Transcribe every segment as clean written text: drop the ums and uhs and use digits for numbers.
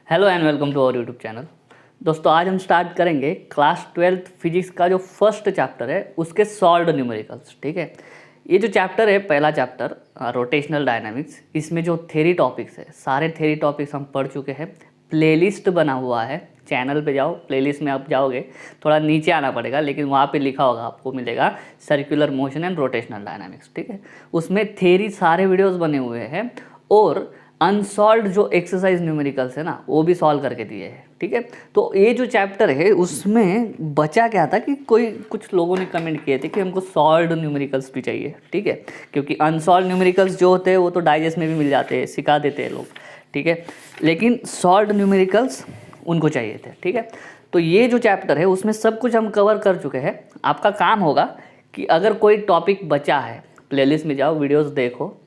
Hello and welcome to our YouTube channel. दोस्तों आज हम स्टार्ट करेंगे क्लास 12th फिजिक्स का जो फर्स्ट चैप्टर है उसके सॉल्व्ड न्यूमेरिकल्स। ठीक है, ये जो चैप्टर है पहला चैप्टर रोटेशनल डायनामिक्स, इसमें जो थ्योरी टॉपिक्स है सारे थ्योरी टॉपिक्स हम पढ़ चुके हैं। प्लेलिस्ट बना हुआ है, चैनल पे जाओ, प्लेलिस्ट में आप जाओगे थोड़ा नीचे आना पड़ेगा, लेकिन वहाँ पे लिखा होगा आपको मिलेगा circular motion and rotational dynamics. ठीक है, उसमें थ्योरी सारे वीडियोस बने हुए हैं और अनसॉल्व्ड जो एक्सरसाइज न्यूमेरिकल्स है ना वो भी सॉल्व करके दिए हैं। ठीक है, तो ये जो चैप्टर है उसमें बचा क्या था कि कुछ लोगों ने कमेंट किए थे कि हमको सॉल्व्ड न्यूमेरिकल्स भी चाहिए। ठीक है, क्योंकि अनसॉल्व्ड न्यूमेरिकल्स जो होते हैं वो तो डाइजेस्ट में भी मिल जाते हैं, सिखा देते हैं लोग। ठीक है, लेकिन सॉल्व्ड न्यूमेरिकल्स उनको चाहिए थे। ठीक है, तो ये जो चैप्टर है उसमें सब कुछ हम कवर कर चुके हैं। आपका काम होगा कि अगर कोई टॉपिक बचा है प्लेलिस्ट में जाओ, वीडियोस देखो।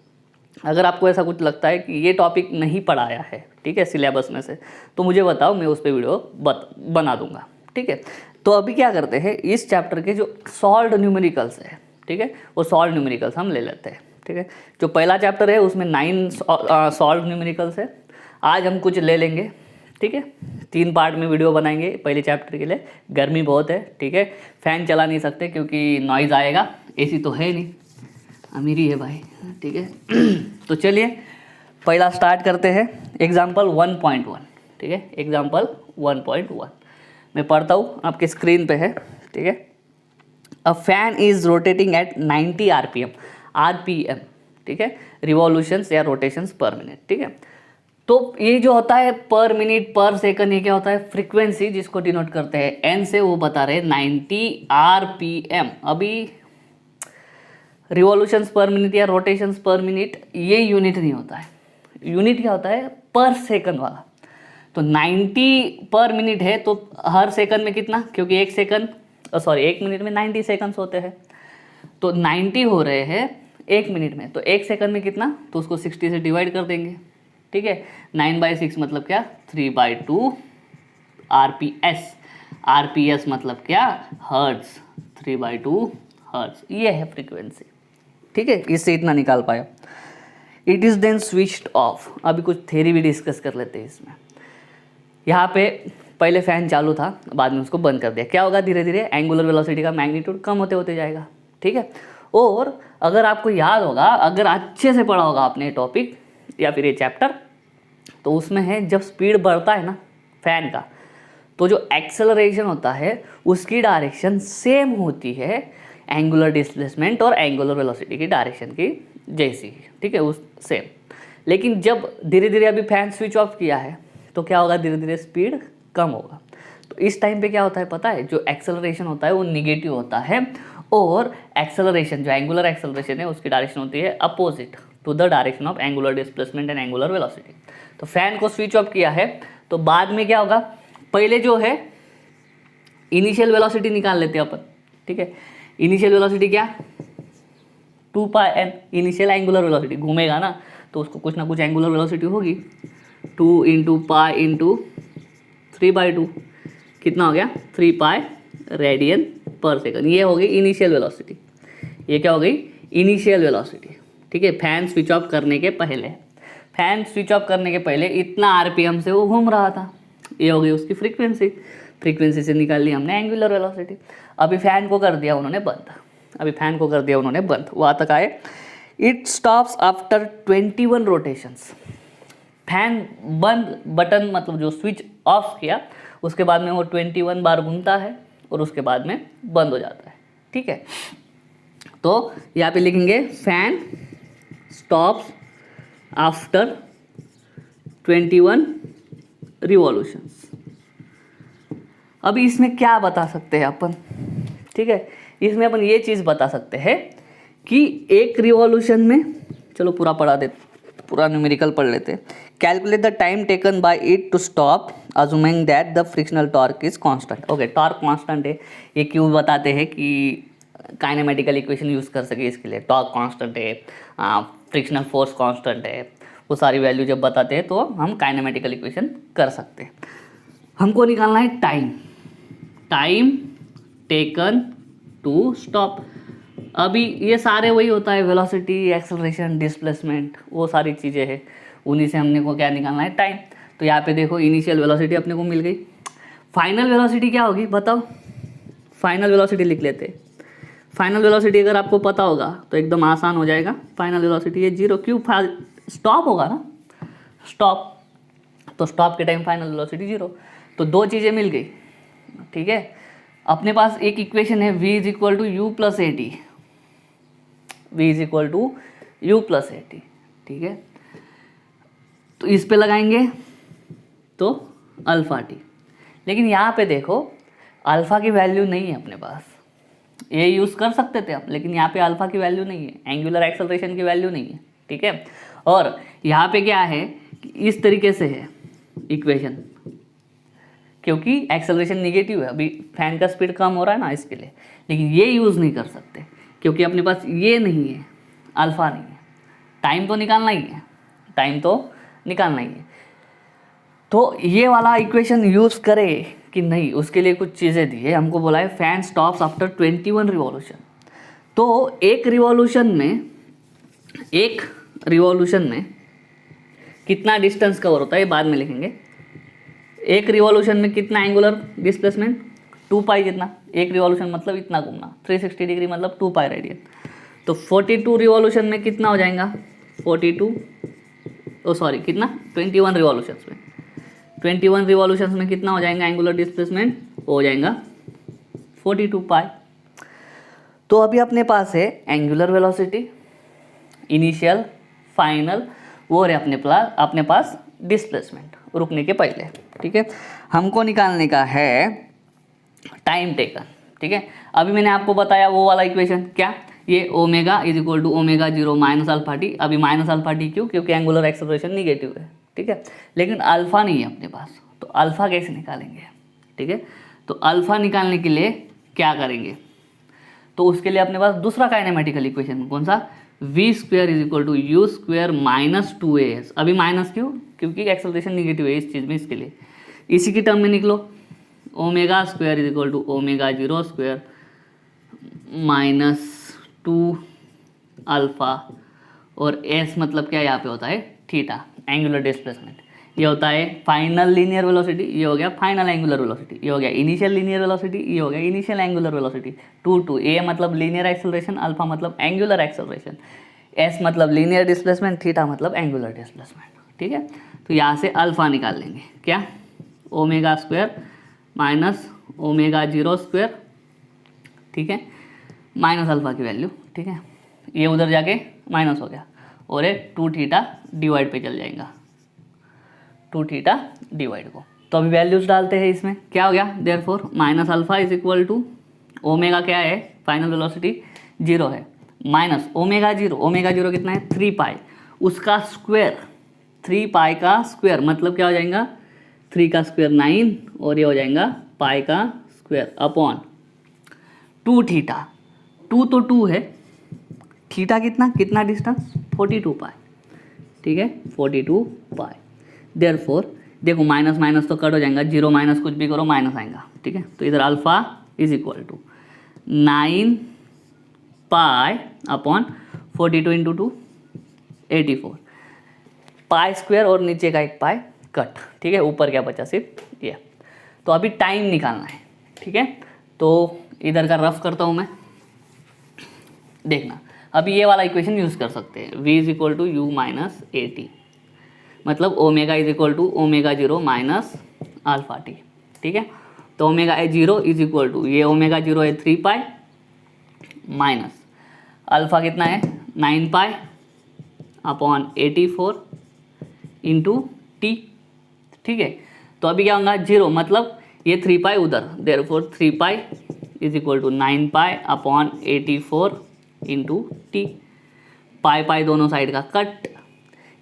अगर आपको ऐसा कुछ लगता है कि ये टॉपिक नहीं पढ़ाया है, ठीक है, सिलेबस में से, तो मुझे बताओ, मैं उस पर वीडियो बना दूंगा। ठीक है, तो अभी क्या करते हैं, इस चैप्टर के जो सॉल्व्ड न्यूमेरिकल्स है, ठीक है, वो सॉल्व्ड न्यूमेरिकल्स हम ले लेते हैं। ठीक है, जो पहला चैप्टर है उसमें 9 सॉल्व्ड न्यूमेरिकल्स है। आज हम कुछ ले लेंगे। ठीक है, 3 पार्ट में वीडियो बनाएंगे पहले चैप्टर के लिए। गर्मी बहुत है, ठीक है, फ़ैन चला नहीं सकते क्योंकि नॉइज़ आएगा, एसी तो है नहीं, अमीरी है भाई। ठीक है, तो चलिए पहला स्टार्ट करते हैं, एग्जाम्पल 1.1। ठीक है, एग्जाम्पल 1.1 मैं पढ़ता हूँ, आपके स्क्रीन पे है। ठीक है, a fan is rotating at 90 RPM. ठीक है, रिवॉल्यूशंस या रोटेशंस पर मिनट। ठीक है, तो ये जो होता है पर मिनट पर सेकंड, ये क्या होता है, फ्रीक्वेंसी जिसको डिनोट करते हैं एन से, वो बता रहे 90 आरपीएम। अभी रिवॉल्यूशंस पर मिनट या रोटेशंस पर मिनट ये यूनिट नहीं होता है, यूनिट क्या होता है, पर सेकंड वाला। तो 90 पर मिनट है तो हर सेकंड में कितना, क्योंकि एक मिनट में 90 सेकंड्स होते हैं, तो 90 हो रहे हैं एक मिनट में, तो एक सेकंड में कितना, तो उसको 60 से डिवाइड कर देंगे। ठीक है, 9/6 मतलब क्या, 3/2 आरपीएस। आरपीएस मतलब क्या, हर्ट्ज, 3/2 हर्ट्ज, ये है फ्रीक्वेंसी। ठीक है, इससे इतना निकाल पाया। It is then switched off. अभी कुछ थ्योरी भी डिस्कस कर लेते हैं इसमें। यहाँ पे पहले फ़ैन चालू था, बाद में उसको बंद कर दिया, क्या होगा, धीरे धीरे एंगुलर वेलोसिटी का मैग्नीट्यूड कम होते होते जाएगा। ठीक है, और अगर आपको याद होगा, अगर अच्छे से पढ़ा होगा आपने टॉपिक या फिर ये चैप्टर, तो उसमें है जब स्पीड बढ़ता है ना फैन का, तो जो एक्सेलरेशन होता है उसकी डायरेक्शन सेम होती है एंगुलर डिस्प्लेसमेंट और एंगुलर वेलोसिटी की डायरेक्शन की जैसी। ठीक है, उस सेम। लेकिन जब धीरे धीरे अभी फैन स्विच ऑफ किया है तो क्या होगा, धीरे धीरे स्पीड कम होगा। तो इस टाइम पे क्या होता है पता है, जो एक्सेलरेशन होता है वो निगेटिव होता है, और एक्सेलरेशन जो एंगुलर एक्सेलरेशन है उसकी डायरेक्शन होती है opposite to the direction of angular displacement and angular velocity. तो फैन को स्विच ऑफ किया है तो बाद में क्या होगा, पहले जो है इनिशियल वेलोसिटी निकाल लेते हैं अपन। ठीक है, इनिशियल वेलोसिटी क्या, 2πn, इनिशियल एंगुलर वेलोसिटी, घूमेगा ना तो उसको कुछ ना कुछ एंगुलर वेलोसिटी होगी, 2 × π × 3/2, कितना हो गया, 3π रेडियन पर सेकंड। ये हो गई इनिशियल वेलोसिटी, ये क्या हो गई, इनिशियल वेलोसिटी। ठीक है, फैन स्विच ऑफ करने के पहले, फैन स्विच ऑफ करने के पहले इतना आरपीएम से वो घूम रहा था, ये हो गई उसकी फ्रीक्वेंसी। फ्रीक्वेंसी से निकाल ली हमने एंगुलर वेलोसिटी। अभी फैन को कर दिया उन्होंने बंद, वहाँ तक आए। It stops after 21 rotations. Fan बंद, बटन मतलब जो स्विच ऑफ किया उसके बाद में वो 21 बार घूमता है और उसके बाद में बंद हो जाता है। ठीक है, तो यहाँ पे लिखेंगे फैन स्टॉप्स आफ्टर 21 रिवॉल्यूशंस। अभी इसमें क्या बता सकते हैं अपन, ठीक है, इसमें अपन ये चीज़ बता सकते हैं कि एक रिवॉल्यूशन में, चलो पूरा पढ़ा दे, पूरा न्यूमेरिकल पढ़ लेते हैं। Calculate the time taken by it to stop assuming that the frictional torque is constant. Okay, torque constant है, ये क्यों बताते हैं कि काइनेमेटिकल इक्वेशन यूज़ कर सके इसके लिए। टॉर्क कांस्टेंट है, फ्रिक्शनल फोर्स कांस्टेंट है, वो सारी वैल्यू जब बताते हैं तो हम काइनेमेटिकल इक्वेशन कर सकते हैं। हमको निकालना है टाइम टेकन टू स्टॉप। अभी ये सारे वही होता है, वेलोसिटी, एक्सेलरेशन, डिस्प्लेसमेंट, वो सारी चीज़ें हैं, उन्हीं से हमने को क्या निकालना है, टाइम। तो यहाँ पे देखो इनिशियल वेलोसिटी अपने को मिल गई। फाइनल वेलोसिटी क्या होगी बताओ, फाइनल वेलोसिटी लिख लेते हैं। फाइनल वेलोसिटी अगर आपको पता होगा तो एकदम आसान हो जाएगा। फाइनल वेलोसिटी है 0, क्यों, स्टॉप होगा ना, स्टॉप, तो स्टॉप के टाइम फाइनल वेलोसिटी 0। तो दो चीज़ें मिल गई, ठीक है। अपने पास एक इक्वेशन है v is equal to U plus A T, V is equal to U plus A T, ठीक है। तो इस पे लगाएंगे तो अल्फा टी, लेकिन यहाँ पे देखो अल्फ़ा की वैल्यू नहीं है अपने पास, ये यूज़ कर सकते थे आप, लेकिन यहाँ पे अल्फ़ा की वैल्यू नहीं है, एंगुलर एक्सेलरेशन की वैल्यू नहीं है, ठीक है। और यहाँ पे क्या है कि इस तरीके से है इक्वेशन, क्योंकि एक्सेलरेशन निगेटिव है, अभी फैन का स्पीड कम हो रहा है ना इसके लिए, लेकिन ये यूज़ नहीं कर सकते क्योंकि अपने पास ये नहीं है, अल्फ़ा नहीं है। टाइम तो निकालना ही है, टाइम तो निकालना ही है। तो ये वाला इक्वेशन यूज़ करे कि नहीं, उसके लिए कुछ चीज़ें दी है हमको, बोला है फैन स्टॉप्स आफ्टर 21 रिवॉल्यूशन। तो एक रिवॉल्यूशन में कितना डिस्टेंस कवर होता है ये बाद में लिखेंगे। एक रिवॉल्यूशन में कितना एंगुलर डिस्प्लेसमेंट, 2 पाई जितना, एक रिवॉल्यूशन मतलब इतना घूमना, 360 डिग्री मतलब 2 पाई रेडियन। तो 42 रिवॉल्यूशन में कितना हो जाएगा, 21 रिवॉल्यूशंस में, 21 रिवॉल्यूशंस में कितना हो जाएगा एंगुलर डिस्प्लेसमेंट, हो जाएगा 42 पाई। तो अभी अपने पास है एंगुलर वेलोसिटी, इनिशियल, फाइनल, वो है अपने पास डिस्प्लेसमेंट रुकने के पहले, ठीक है। हमको निकालने का है टाइम टेकन, ठीक है। अभी मैंने आपको बताया वो वाला इक्वेशन, क्या, ये omega is equal to omega 0 minus alpha T. अभी माइनस अल्फा टी क्यों, क्योंकि एंगुलर एक्सेलरेशन निगेटिव है, ठीक है। लेकिन अल्फ़ा नहीं है अपने पास, तो अल्फ़ा कैसे निकालेंगे, ठीक है। तो अल्फ़ा निकालने के लिए क्या करेंगे, तो उसके लिए अपने पास दूसरा काइनेमेटिकल इक्वेशन, कौन सा, v square is equal to U square minus 2as। अभी माइनस क्यों, क्योंकि एक्सेलरेशन निगेटिव है इस चीज़ में, इसके लिए इसी की टर्म में निकलो, omega square is equal to omega 0 square minus 2 alpha, और s मतलब क्या यहाँ पे होता है थीटा, एंगुलर डिस्प्लेसमेंट। ये होता है फाइनल लीनियर वेलोसिटी, ये हो गया फाइनल एंगुलर वेलोसिटी, ये हो गया इनिशियल लीनियर वेलोसिटी, ये हो गया इनिशियल एंगुलर वेलोसिटी। 2 ए मतलब लीनियर एक्सेलरेशन, अल्फा मतलब एंगुलर एक्सेलरेशन, एस मतलब लीनियर डिस्प्लेसमेंट, थीटा मतलब एंगुलर डिस्प्लेसमेंट, ठीक है। तो यहाँ से अल्फा निकाल लेंगे, क्या, omega square minus omega 0 square, ठीक है, माइनस अल्फा की वैल्यू, ठीक है। ये उधर जाके माइनस हो गया, और ये 2 थीटा डिवाइड पे चल जाएगा, 2 थीटा डिवाइड को। तो अभी वैल्यूज डालते हैं इसमें, क्या हो गया, therefore minus alpha is equal to omega क्या है, फाइनल वेलोसिटी 0 है, माइनस ओमेगा 0 कितना है 3 पाई, उसका स्क्वायर, 3 पाई का स्क्वायर मतलब क्या हो जाएगा, 3 का स्क्वायर 9, और ये हो जाएगा पाई का स्क्वायर अपॉन 2 थीटा, 2 तो 2 है, थीटा कितना डिस्टेंस 42 पाई, ठीक है, 42 पाई। देयरफॉर देखो माइनस माइनस तो कट हो जाएगा, 0 माइनस कुछ भी करो माइनस आएगा, ठीक है। तो इधर alpha is equal to 9 pi upon 42 into 2 84 pi square, और नीचे का एक पाई कट, ठीक है, ऊपर क्या बचा सिर्फ ये। तो अभी टाइम निकालना है, ठीक है। तो इधर का रफ करता हूँ मैं, देखना। अभी ये वाला इक्वेशन यूज़ कर सकते हैं, v is equal to U minus A T, मतलब omega is equal to omega 0 minus alpha T, ठीक है। तो ओमेगा 0 इज इक्वल टू, ये ओमेगा 0 है 3 पाई माइनस अल्फा कितना है 9 पाई अपॉन 84 इंटू टी, ठीक है। तो अभी क्या होगा 0 मतलब ये 3 पाई उधर, therefore 3 pi is equal to 9 pi upon 84 into T, pi pi दोनों साइड का कट,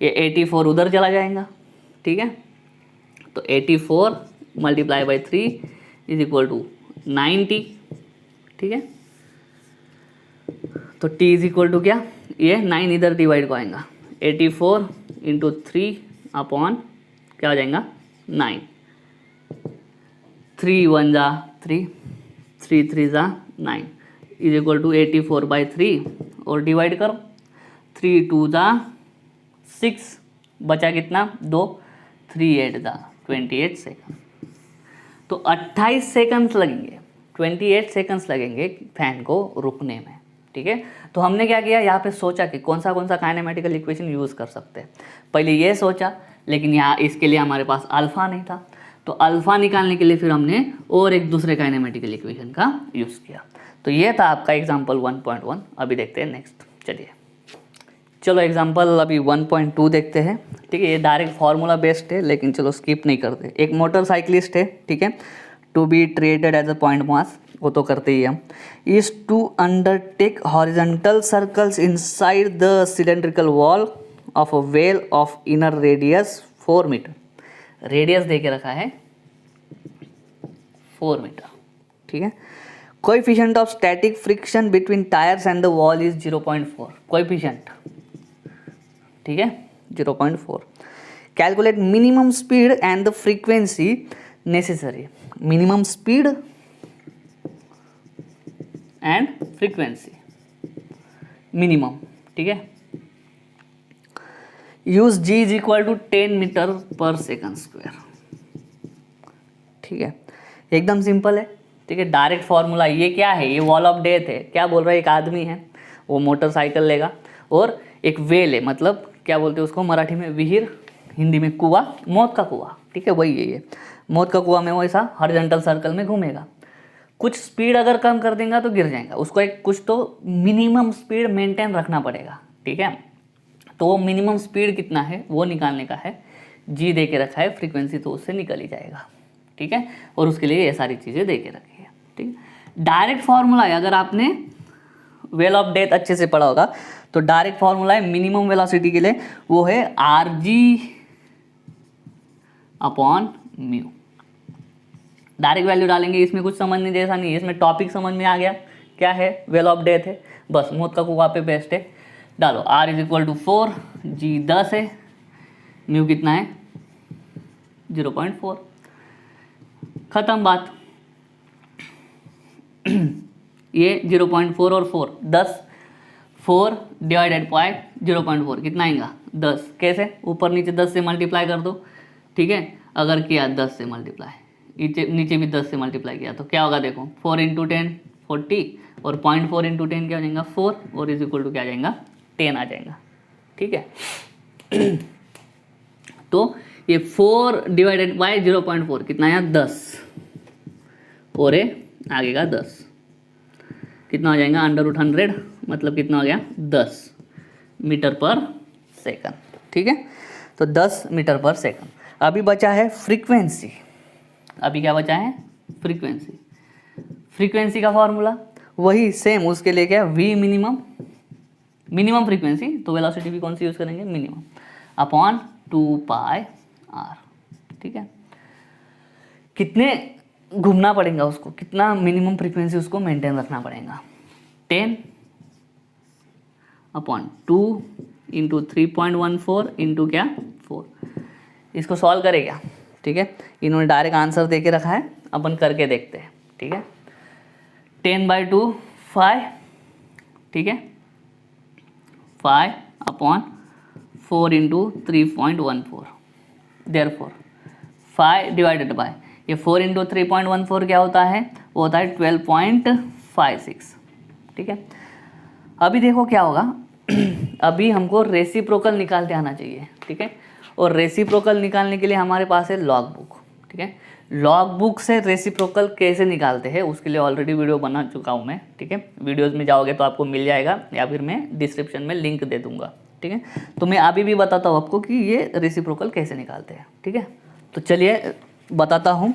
ये 84 उधर चला जाएगा, ठीक है। तो 84 multiply by 3 is equal to 90, ठीक है। तो t इज इक्वल टू क्या, ये 9 इधर डिवाइड को आएगा, 84 इंटू 3 अपॉन क्या हो जाएगा 9, 3 1 जा 3, 3 3 जा 9 इज इक्वल टू 84 बाई 3, और डिवाइड करो, 3 2 जा 6, बचा कितना 2, 3 at the 28 सेकंड। तो 28 सेकंड्स लगेंगे, 28 सेकंड्स लगेंगे फैन को रुकने में, ठीक है। तो हमने क्या किया, यहाँ पे सोचा कि कौन सा काइनेमेटिकल इक्वेशन यूज़ कर सकते हैं। पहले ये सोचा, लेकिन यहाँ इसके लिए हमारे पास अल्फ़ा नहीं था, तो अल्फ़ा निकालने के लिए फिर हमने और एक दूसरे काइनेमेटिकल इक्वेशन का यूज़ किया। तो ये था आपका एग्जाम्पल 1.1। अभी देखते हैं नेक्स्ट, चलिए चलो एग्जाम्पल अभी 1.2 देखते हैं, ठीक है। ये डायरेक्ट फार्मूला बेस्ड है, लेकिन चलो स्किप नहीं करते। एक मोटरसाइकिलिस्ट है, ठीक है, to be treated as a point mass, वो तो करते ही हम, is to undertake horizontal circles inside the cylindrical wall of a well of inner radius 4 metre. Radius दे के रखा है 4 मीटर, ठीक है। Coefficient of static friction between tyres and the wall is 0.4। Coefficient, ठीक है, 0.4। Calculate minimum speed and the frequency necessary. Minimum speed and frequency, minimum, ठीक है। Use g is equal to 10 metre पर सेकंड स्क्वायर, ठीक है। एकदम simple है, ठीक है। डायरेक्ट फॉर्मूला, ये क्या है, ये वॉल ऑफ डेथ है। क्या बोल रहा है, एक आदमी है, वो मोटरसाइकिल लेगा और एक वेल है, मतलब क्या बोलते हैं उसको मराठी में, विहीर, हिंदी में कुआं, मौत का कुआं, ठीक है, वही है ये। मौत का कुआं में वो ऐसा हॉरिजॉन्टल सर्कल में घूमेगा। कुछ स्पीड अगर कम कर देगा तो गिर जाएगा, उसको एक कुछ तो मिनिमम स्पीड मेंटेन रखना पड़ेगा, ठीक है। तो वो मिनिमम स्पीड कितना है वो निकालने का है, जी दे के रखा है, फ्रीक्वेंसी तो उससे निकल ही जाएगा, ठीक है। और उसके लिए ये सारी चीज़ें दे के रखी है, ठीक है। डायरेक्ट फार्मूला है, अगर आपने वेल ऑफ डेथ अच्छे से पढ़ा होगा तो डायरेक्ट फार्मूला है मिनिमम वेलोसिटी के लिए, वो है rg upon mu. Direct value डालेंगे, इसमें कुछ समझने जैसा नहीं है, इसमें टॉपिक समझ में आ गया, क्या है, वेल ऑफ डेथ है, बस मौत का कुआं पे बेस्ट है। डालो r is equal to 4, g 10 है, म्यू कितना है 0.4, खत्म बात। ये 0.4 और 4, 10, 4 डिवाइडेड बाय 0.4 कितना आएगा 10। कैसे, ऊपर नीचे 10 से मल्टीप्लाई कर दो, ठीक है। अगर किया 10 से मल्टीप्लाई, नीचे भी 10 से मल्टीप्लाई किया तो क्या होगा, देखो 4 इंटू 10 40, और 0.4 इंटू 10 क्या हो जाएगा 4, और इज इक्वल टू क्या आ जाएगा 10 आ जाएगा, ठीक है। तो ये 4 डिवाइडेड बाय 0.4 कितना आया 10, और ये आगे का 10 कितना हो जाएगा √100, मतलब कितना हो गया 10 मीटर पर सेकंड, ठीक है। तो 10 मीटर पर सेकंड। अभी बचा है फ्रीक्वेंसी। अभी क्या बचा है, फ्रीक्वेंसी। फ्रीक्वेंसी का फॉर्मूला वही सेम, उसके लिए क्या, v मिनिमम, मिनिमम फ्रीक्वेंसी, तो वेलोसिटी भी कौन सी यूज़ करेंगे, मिनिमम, अपॉन 2πr, ठीक है। कितने घूमना पड़ेगा उसको, कितना मिनिमम फ्रीक्वेंसी उसको मेंटेन रखना पड़ेगा, 10 अपॉन 2 इंटू 3.14 इंटू क्या 4। इसको सॉल्व करेगा, ठीक है। इन्होंने डायरेक्ट आंसर दे के रखा है, अपन करके देखते हैं, ठीक है। 10/2 5, ठीक है, 5 upon 4 into 3.14, therefore 5 divided by, ये 4 इंटू 3.14 क्या होता है, वो होता है 12.56, ठीक है। अभी देखो क्या होगा, अभी हमको रेसिप्रोकल निकालते आना चाहिए, ठीक है। और रेसिप्रोकल निकालने के लिए हमारे पास है लॉग बुक, ठीक है। लॉग बुक से रेसिप्रोकल कैसे निकालते हैं उसके लिए ऑलरेडी वीडियो बना चुका हूँ मैं, ठीक है। वीडियोज़ में जाओगे तो आपको मिल जाएगा, या फिर मैं डिस्क्रिप्शन में लिंक दे दूँगा, ठीक है। तो मैं अभी भी बताता हूँ आपको कि ये रेसिप्रोकल कैसे निकालते हैं, ठीक है। तो चलिए बताता हूँ।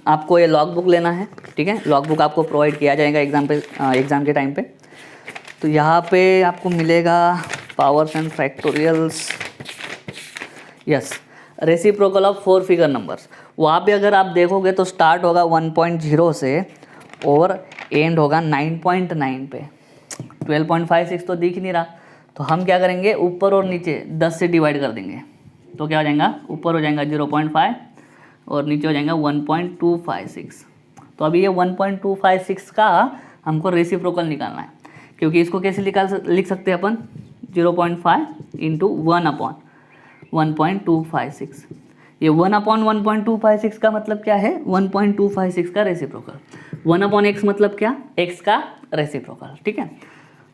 आपको ये लॉग बुक लेना है, ठीक है। लॉग बुक आपको प्रोवाइड किया जाएगा एग्ज़ाम के टाइम पे। तो यहाँ पे आपको मिलेगा powers and factorials, yes, reciprocal of 4 figure numbers. वहाँ पे अगर आप देखोगे तो स्टार्ट होगा 1.0 से और एंड होगा 9.9 पे। 12.56 तो दिख नहीं रहा, तो हम क्या करेंगे, ऊपर और नीचे 10 से डिवाइड कर देंगे, तो क्या हो जाएगा, ऊपर हो जाएगा 0.5 और नीचे हो जाएगा 1.256। तो अभी ये 1.256 का हमको रेसिप्रोकल निकालना है, क्योंकि इसको कैसे लिख सकते हैं अपन, 0.5 इंटू 1 अपॉन 1.256। ये 1/1.256 का मतलब क्या है, 1.256 का रेसिप्रोकल। 1/x मतलब क्या, x का रेसिप्रोकल, ठीक है।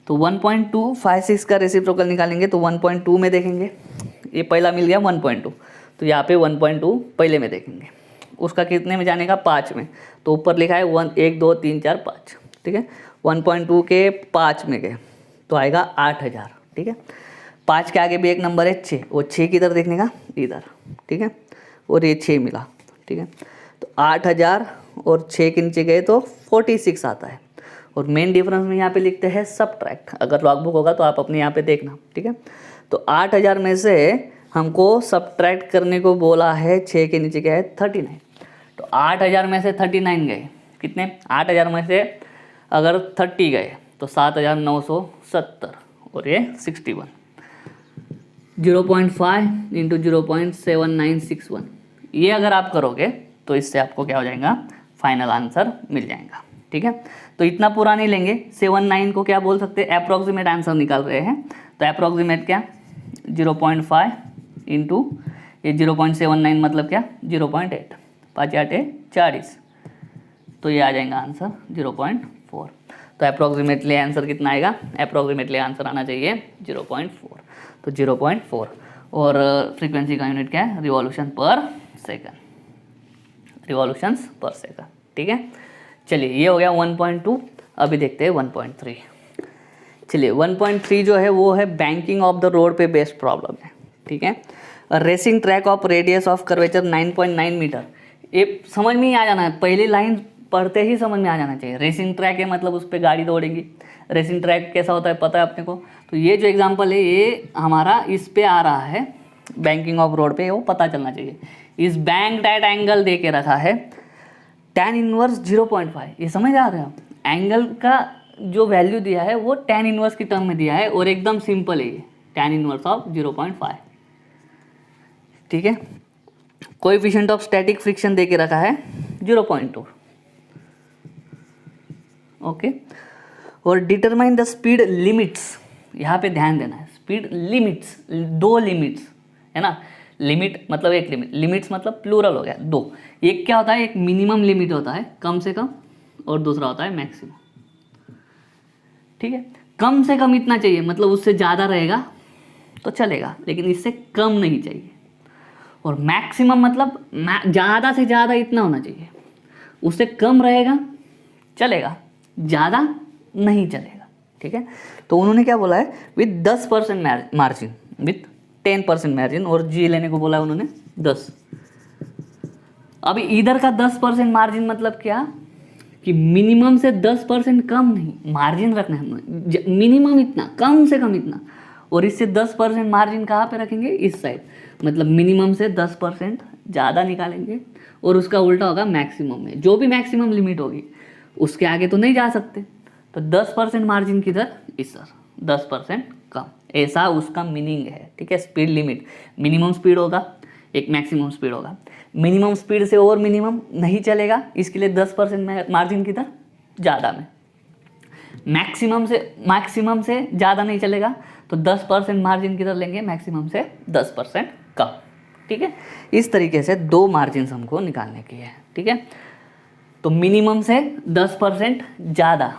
तो 1.256 का रेसिप्रोकल निकालेंगे तो 1.2 में देखेंगे, ये पहला मिल गया 1.2, तो यहाँ पे 1.2 पहले में देखेंगे, उसका कितने में जाने का, 5 में, तो ऊपर लिखा है 1 2 3 4 5, ठीक है। 1.2 के 5 में गए तो आएगा 8000, ठीक है। 5 के आगे भी एक नंबर है 6, वो 6 किधर देखने का, इधर, ठीक है, और ये 6 मिला, ठीक है। तो 8000 और 6 के नीचे गए तो 46 आता है, और मेन डिफरेंस में यहाँ पे लिखते हैं सब्ट्रैक्ट। अगर लॉगबुक होगा तो आप अपने यहाँ पे देखना, ठीक है। तो 8000 में से हमको सब्ट्रैक्ट करने को बोला है, 6 के नीचे क्या है 39, तो 8000 में से 39 गए, कितने, 8000 में से अगर 30 गए तो 7970, और ये 61, 0.5 इंटू 0.7961, ये अगर आप करोगे तो इससे आपको क्या हो जाएगा, फाइनल आंसर मिल जाएगा, ठीक है। तो इतना पूरा नहीं लेंगे, 79 को क्या बोल सकते हैं, अप्रॉक्सीमेट आंसर निकाल रहे हैं, तो अप्रॉक्सीमेट क्या, 0.5 इंटू ये 0.79 मतलब क्या, 0.8, 5 8 40, तो ये आ जाएगा आंसर 0.4। तो अप्रॉक्सीमेटली आंसर कितना आएगा, अप्रॉक्सीमेटली आंसर आना चाहिए 0.4, तो 0.4, और फ्रीक्वेंसी का यूनिट क्या है, रिवॉल्यूशन पर सेकंड, रिवॉल्यूशंस पर सेकंड, ठीक है। चलिए ये हो गया 1.2, अभी देखते हैं 1.3। चलिए 1.3 जो है वो है बैंकिंग ऑफ द रोड पे बेस्ड प्रॉब्लम है, ठीक है। Racing track of radius of curvature 9.9 metre, ये समझ में ही आ जाना है, पहली लाइन पढ़ते ही समझ में आ जाना चाहिए। रेसिंग ट्रैक है मतलब उस पर गाड़ी दौड़ेगी, रेसिंग ट्रैक कैसा होता है पता है अपने को। तो ये जो एग्जांपल है ये हमारा इस पे आ रहा है, बैंकिंग ऑफ रोड पे, वो पता चलना चाहिए। इस बैंक एट एंगल दे के रखा है tan इनवर्स 0.5, ये समझ आ रहे हो, एंगल का जो वैल्यू दिया है वो tan इनवर्स की टर्म में दिया है, और एकदम सिंपल है ये tan इनवर्स ऑफ 0.5, ठीक है। कोएफिशिएंट ऑफ स्टैटिक फ्रिक्शन दे के रखा है 0.2, ओके। और डिटरमाइन द स्पीड लिमिट्स, यहाँ पे ध्यान देना है, स्पीड लिमिट्स, 2 लिमिट्स है ना, लिमिट मतलब एक लिमिट, लिमिट्स मतलब प्लूरल हो गया 2। एक क्या होता है, एक मिनिमम लिमिट होता है कम से कम, और दूसरा होता है मैक्सिमम, ठीक है। कम से कम इतना चाहिए, मतलब उससे ज़्यादा रहेगा तो चलेगा, लेकिन इससे कम नहीं चाहिए। और मैक्सिमम मतलब ज़्यादा से ज़्यादा इतना होना चाहिए, उससे कम रहेगा चलेगा, ज़्यादा नहीं चलेगा, ठीक है। तो उन्होंने क्या बोला है, विथ 10% मार्जिन, विथ 10% मार्जिन, और जी लेने को बोला है उन्होंने 10। अभी इधर का 10% मार्जिन मतलब क्या, कि मिनिमम से 10% कम नहीं, मार्जिन रखना है, मिनिमम इतना, कम से कम इतना, और इससे 10% मार्जिन कहाँ पे रखेंगे, इस साइड, मतलब मिनिमम से 10% ज़्यादा निकालेंगे, और उसका उल्टा होगा मैक्सिमम में, जो भी मैक्सिमम लिमिट होगी उसके आगे तो नहीं जा सकते, तो 10% मार्जिन किधर, इस सर 10% कम, ऐसा उसका मीनिंग है, ठीक है। स्पीड लिमिट, मिनिमम स्पीड होगा, एक मैक्सिमम स्पीड होगा, मिनिमम स्पीड से और मिनिमम नहीं चलेगा, इसके लिए 10% मार्जिन किधर, ज़्यादा में, मैक्सिमम से ज़्यादा नहीं चलेगा, तो 10% मार्जिन किधर लेंगे, मैक्सिमम से 10% कम, ठीक है। इस तरीके से 2 मार्जिन हमको निकालने की है, ठीक है। तो मिनिमम से 10% ज़्यादा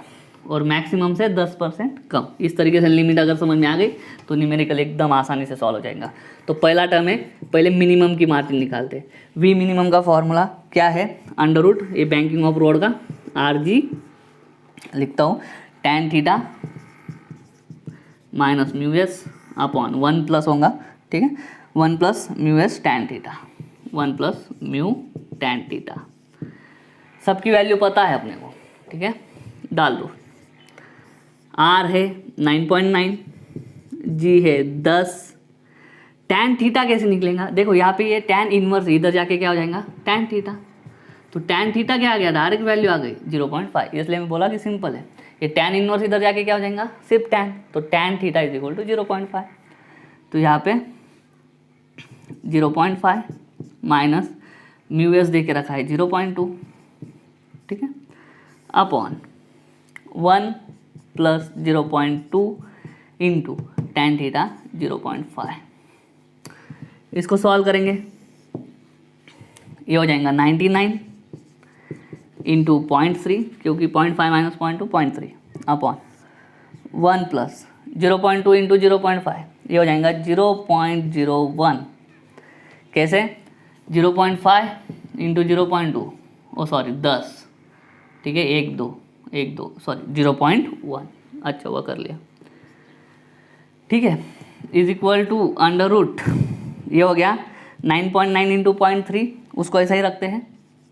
और मैक्सिमम से 10% कम, इस तरीके से लिमिट अगर समझ में आ गई तो न्यूमेरिकल एकदम आसानी से सॉल्व हो जाएगा। तो पहला टर्म है, पहले मिनिमम की मार्जिन निकालते हैं। वी मिनिमम का फॉर्मूला क्या है, अंडर रूट, ये बैंकिंग ऑफ रोड का RG लिखता हूँ, tan theta minus mu S upon 1 plus होगा, ठीक है, 1 plus mu S tan theta, 1 plus mu tan theta, सबकी वैल्यू पता है अपने को, ठीक है, डाल दो। R है 9.9, G है 10, tan थीटा कैसे निकलेगा, देखो यहाँ पे ये tan इनवर्स, इधर जाके क्या हो जाएगा, tan थीटा, तो tan थीटा क्या आ गया, डायरेक्ट वैल्यू आ गई 0.5, इसलिए मैं बोला कि सिंपल है। ये tan इनवर्स इधर जाके क्या हो जाएगा, सिर्फ tan, तो tan theta is equal to 0.5, तो यहाँ पे 0.5 माइनस म्यू एस दे के रखा है 0.2, ठीक है, upon 1 plus 0.2 into tan theta 0.5। इसको सॉल्व करेंगे ये हो जाएगा 99 इंटू 0.3, क्योंकि 0.5 माइनस 0.2 0.3 अपॉन 1 प्लस 0.2 इंटू 0.5, ये हो जाएगा 0.01। कैसे? 0.5 इंटू 0.2, ओ सॉरी 10, ठीक है, 1 2 सॉरी 0.1, अच्छा हुआ कर लिया, ठीक है, is equal to under root, ये हो गया 9.9 इंटू 0.3, उसको ऐसा ही रखते हैं,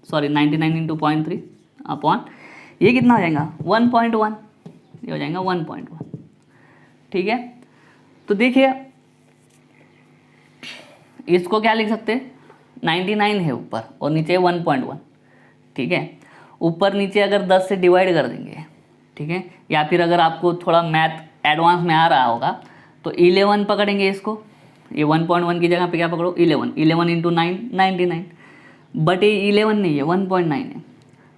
सॉरी 99 इंटू 0.3 अपॉन ये कितना हो जाएगा 1.1, ये हो जाएगा 1.1, ठीक है। तो देखिए इसको क्या लिख सकते हैं, 99 है ऊपर और नीचे 1.1, ठीक है। ऊपर नीचे अगर 10 से डिवाइड कर देंगे, ठीक है, या फिर अगर आपको थोड़ा मैथ एडवांस में आ रहा होगा तो 11 पकड़ेंगे इसको, ये 1.1 की जगह पे क्या पकड़ो 11 इंटू 9 99, बट ये 11 नहीं है 1.9 है,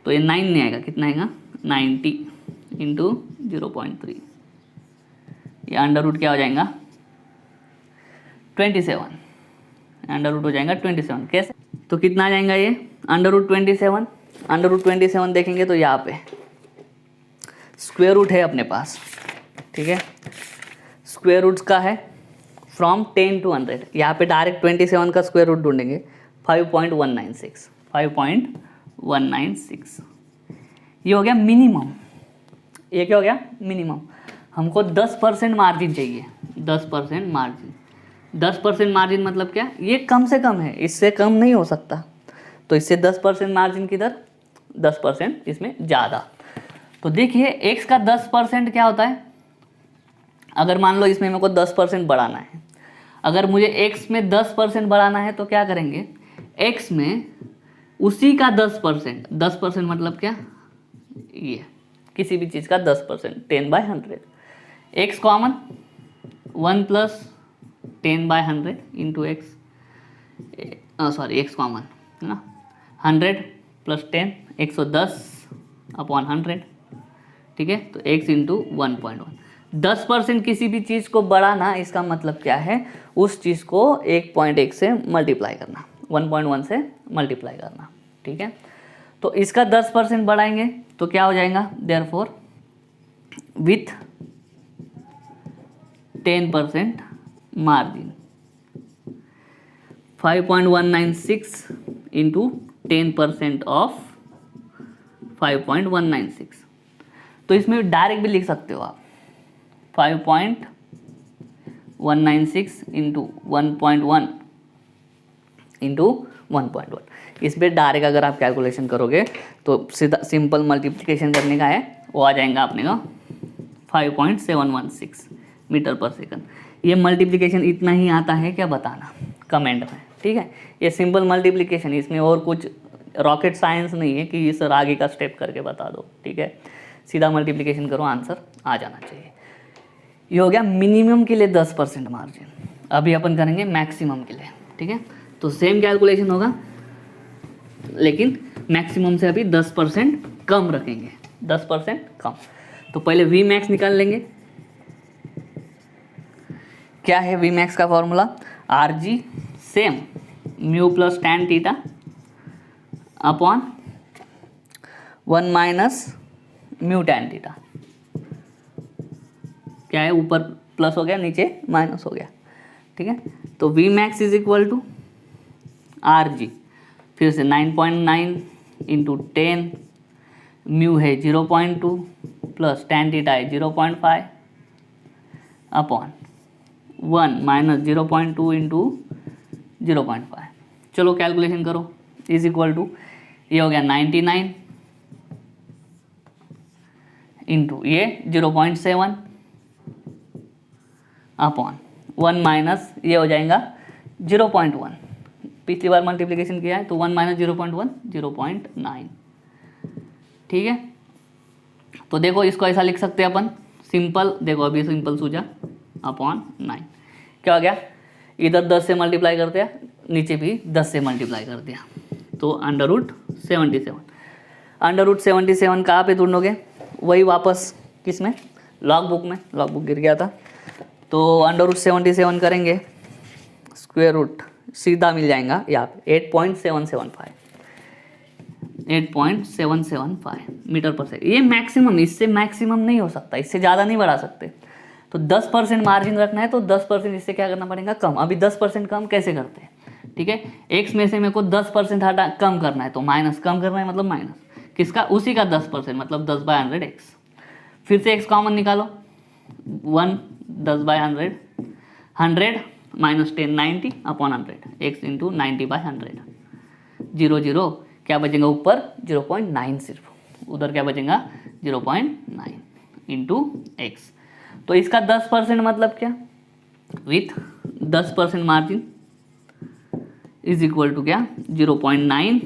तो ये 9 नहीं आएगा, कितना आएगा 90 इंटू 0.3, ये अंडर रूट क्या हो जाएगा 27, अंडर रूट हो जाएगा 27। कैसे? तो कितना आ जाएगा ये अंडर रूट 27, अंडर रूट 27 देखेंगे तो यहाँ पे स्क्वायर रूट है अपने पास, ठीक है, स्क्वायर रूट्स का है फ्रॉम 10 to 100, यहाँ पे डायरेक्ट 27 का स्क्वायर रूट ढूंढेंगे 5.196, 5.196, ये हो गया मिनिमम, ये क्या हो गया मिनिमम। हमको 10% मार्जिन चाहिए, 10% मार्जिन, 10% मार्जिन मतलब क्या, ये कम से कम है, इससे कम नहीं हो सकता, तो इससे 10% मार्जिन किधर, 10% इसमें ज़्यादा। तो देखिए x का 10% क्या होता है, अगर मान लो इसमें मेरे को 10% बढ़ाना है, अगर मुझे x में 10% बढ़ाना है तो क्या करेंगे, x में उसी का 10%, 10% मतलब क्या, ये किसी भी चीज़ का 10%, 10/100, x common 1 plus 10/100 into x, sorry x common है ना, 100 प्लस 10 110 अपॉन 100, ठीक है, तो x इंटू 1.1, 10% किसी भी चीज़ को बढ़ाना, इसका मतलब क्या है, उस चीज़ को 1.1 से मल्टीप्लाई करना, 1.1 से मल्टीप्लाई करना, ठीक है। तो इसका 10% बढ़ाएंगे तो क्या हो जाएगा, therefore with 10% margin 5.196 into 10% of 5.196, तो इसमें डायरेक्ट भी लिख सकते हो आप 5.196 इंटू 1.1 इंटू 1.1, इस पर डायरेक्ट अगर आप कैलकुलेशन करोगे तो सीधा सिंपल मल्टीप्लिकेशन करने का है, वो आ जाएगा अपने का 5.716 मीटर पर सेकंड। ये मल्टीप्लिकेशन इतना ही आता है क्या, बताना कमेंट में, ठीक है। ये सिंपल मल्टीप्लिकेशन, इसमें और कुछ रॉकेट साइंस नहीं है कि सर आगे का स्टेप करके बता दो, ठीक है, सीधा मल्टीप्लिकेशन करो, आंसर आ जाना चाहिए। ये हो गया मिनिमम के लिए 10% मार्जिन, अभी अपन करेंगे मैक्सिमम के लिए, ठीक है। तो सेम कैलकुलेशन होगा लेकिन मैक्सिमम से अभी 10% कम रखेंगे, 10% कम। तो पहले वी मैक्स निकाल लेंगे, क्या है वी मैक्स का formula, R G same mu plus tan theta upon 1 minus mu tan theta, क्या है ऊपर प्लस हो गया नीचे माइनस हो गया, ठीक है। तो V max is equal to R G, फिर से 9.9 इंटू 10, म्यू है 0.2 प्लस टैन थीटा है 0.5 अपॉन 1 माइनस 0.2 इंटू 0.5, चलो कैलकुलेशन करो, इज इक्वल टू ये हो गया 99 इंटू ये 0.7 अपॉन 1 माइनस ये हो जाएगा 0.1, पिछली बार मल्टीप्लिकेशन किया है तो 1 माइनस 0.1 0.9, ठीक है। तो देखो इसको ऐसा लिख सकते हैं अपन सिंपल, देखो अभी सिंपल सूझा अपॉन 9, क्या हो गया, इधर 10 से मल्टीप्लाई कर दिया, नीचे भी 10 से मल्टीप्लाई कर दिया, तो अंडर रूट 77, अंडर रूट 77 कहाँ पे ढूंढोगे, वही वापस किस में, लॉग बुक में, लॉग बुक गिर गया था, तो अंडर रूट 77 करेंगे, स्क्वायर रूट सीधा मिल जाएगा यहाँ पे 8.775, 8.775 मीटर पर सेकेंड। ये मैक्सिमम, इससे मैक्सिमम नहीं हो सकता, इससे ज़्यादा नहीं बढ़ा सकते। तो 10% मार्जिन रखना है तो 10% इससे क्या करना पड़ेगा, कम। अभी 10% कम कैसे करते हैं, ठीक है, x में से मेरे को 10% हटा कम करना है, तो माइनस कम करना है, मतलब माइनस किसका, उसी का 10%, मतलब 10/100x। फिर से x कॉमन निकालो, 1 10/100, 100 माइनस 10 90/100, x इंटू 90/100, 0 0 क्या बचेगा ऊपर 0.9, सिर्फ उधर क्या बचेगा 0.9 इंटू एक्स। तो इसका 10% मतलब क्या, with 10% margin is equal to क्या 0.9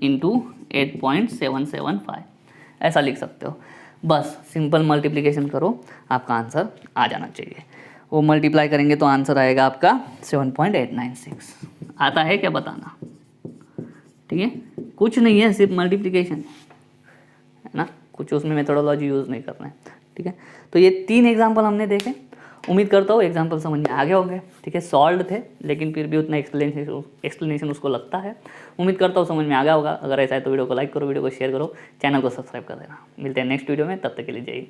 इंटू 8.775, ऐसा लिख सकते हो। बस सिंपल मल्टीप्लिकेशन करो, आपका आंसर आ जाना चाहिए। वो मल्टीप्लाई करेंगे तो आंसर आएगा आपका 7.896। आता है क्या बताना, ठीक है, कुछ नहीं है, सिर्फ मल्टीप्लिकेशन है ना, कुछ उसमें मेथोडोलॉजी यूज़ नहीं करना है, ठीक है। तो ये 3 एग्जाम्पल हमने देखे, उम्मीद करता हूँ एग्जाम्पल समझ में आ गए होंगे, ठीक है। सॉल्व थे लेकिन फिर भी उतना एक्सप्लेनेशन उसको लगता है। उम्मीद करता हूँ समझ में आ गया होगा। अगर ऐसा है तो वीडियो को लाइक करो, वीडियो को शेयर करो, चैनल को सब्सक्राइब कर देना। मिलते हैं नेक्स्ट वीडियो में, तब तक के लिए जय हिंद।